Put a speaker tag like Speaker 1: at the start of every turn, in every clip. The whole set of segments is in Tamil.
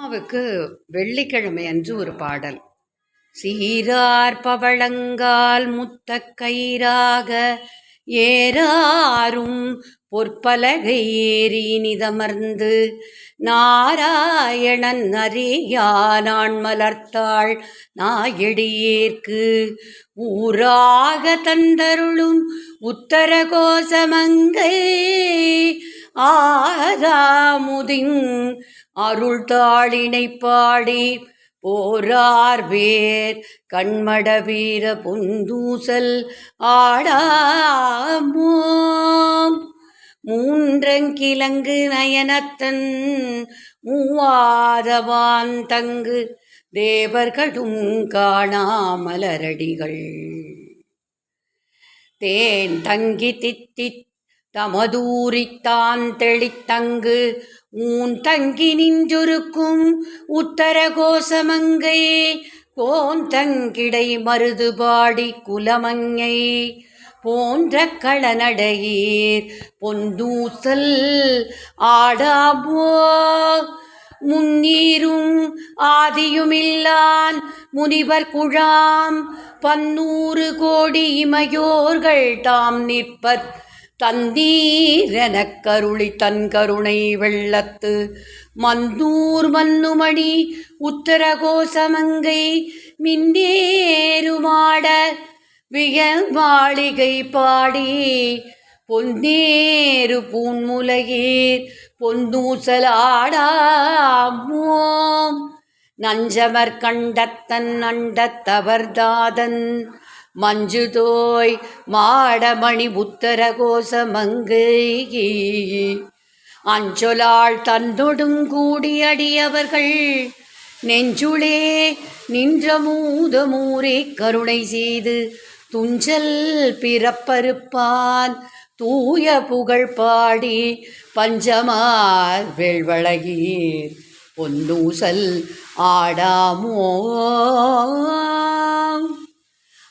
Speaker 1: அம்மாவுக்கு வெள்ளிக்கிழமை அன்று ஒரு பாடல். சீரார் பவளங்கால் முத்த கயிறாக ஏறாரும் பொற்பலகை ஏறி நிதமர்ந்து நாராயணன் அறியான் மலர்த்தாள் நாயடியேற்கு ஊராக தந்தருளும் உத்தர கோசமங்கை ஆதாமுதின் அருள் தாளினை பாடி போரார் வேர் கண்மட வீர பொந்தூசல் ஆடாமோம் மூன்றங்கிலங்கு நயனத்தன் மூவாதவான் தங்கு தேவர்களும் காணாமலரடிகள் தேன் தங்கி தித்தித் தமதூரித்தான் தெளித்தங்கு ஊன் தங்கி நின்றுருக்கும் உத்தர கோசமங்கை கோந்தங்கிடை மருதுபாடி குலமங்கை போன்ற களநடையீர் பொந்தூசல் ஆடாமோ முன்னீரும் ஆதியுமில்லான் முனிவர் குழாம் 100 கோடி இமையோர்கள் தாம் நிற்பர் தந்தீரெனக் கருளி தன் கருணை வெள்ளத்து மந்தூர் மன்னுமணி உத்தர கோசமங்கை மின்னேருமாட வியல் மாளிகை பாடி பொன்னேரு பூன்முலையீர் பொந்தூசலாடாமோம் நஞ்சமர் கண்டத்தன் அண்டத்தவர்தாதன் மஞ்சுதோய் மாடமணி உத்தர கோசமங்கை அஞ்சொலாள் தன்னொடும் கூடியடியவர்கள் நெஞ்சுளே நின்ற மூதமூரே கருணை செய்து துஞ்சல் பிறப்பறுப்பான் தூய புகழ் பாடி பஞ்சமார் வெள்வளகீர் பொன்னூசல் ஆடாமோ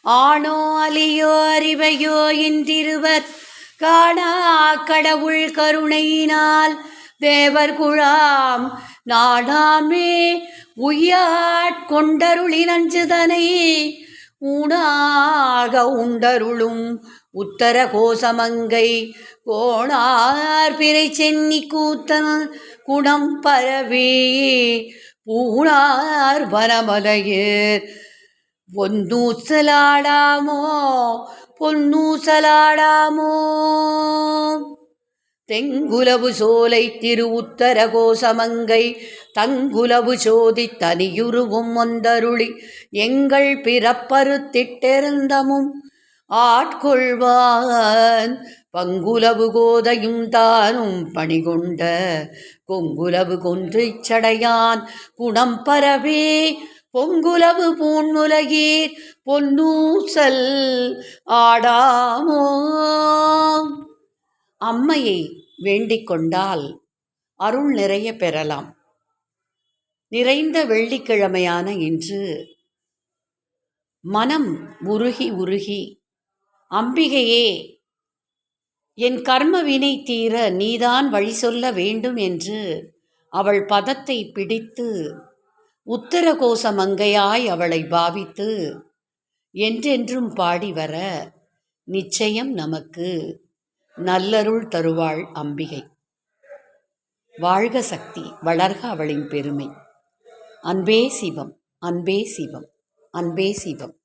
Speaker 1: ஆணோ அலியோ அறிவையோ இன்றிருவர் காணா கடவுள் கருணையினால் தேவர் குழாம் நாடாமே உய்யாட்கொண்டருளி நஞ்சுதனை ஊனாக உண்டருளும் உத்தர கோசமங்கை கோணார் பிறை சென்னி கூத்தன் குணம் பரவி பூணார் வனமலையேர் பொன்னூசலாடாமோ பொன்னூசலாடாமோ தெங்குலவு சோலை திரு உத்தர கோசமங்கை தங்குலவு சோதி தனியுருவும் ஒந்தருளி எங்கள் பிறப்பறுத்திட்டெருந்தமும் ஆட்கொள்வான் பங்குலவு கோதையும் தானும் பணிகொண்ட கொங்குலவு கொன்றைச் சடையான் குணம் பரவே பொங்குலவு பூன்முலகீர் பொன்னூசல் ஆடாமோ. அம்மையை வேண்டிக் கொண்டால் அருள் நிறைய பெறலாம். நிறைந்த வெள்ளிக்கிழமையான இன்று மனம் உருகி உருகி அம்பிகையே என் கர்ம வினை தீர நீதான் வழி சொல்ல வேண்டும் என்று அவள் பதத்தை பிடித்து உத்தர கோசமங்கையாய் அவளை பாவித்து என்றென்றும் பாடி வர நிச்சயம் நமக்கு நல்லருள் தருவாள் அம்பிகை. வாழ்க சக்தி, வளர்க அவளின் பெருமை. அன்பே சிவம், அன்பே சிவம், அன்பே சிவம்.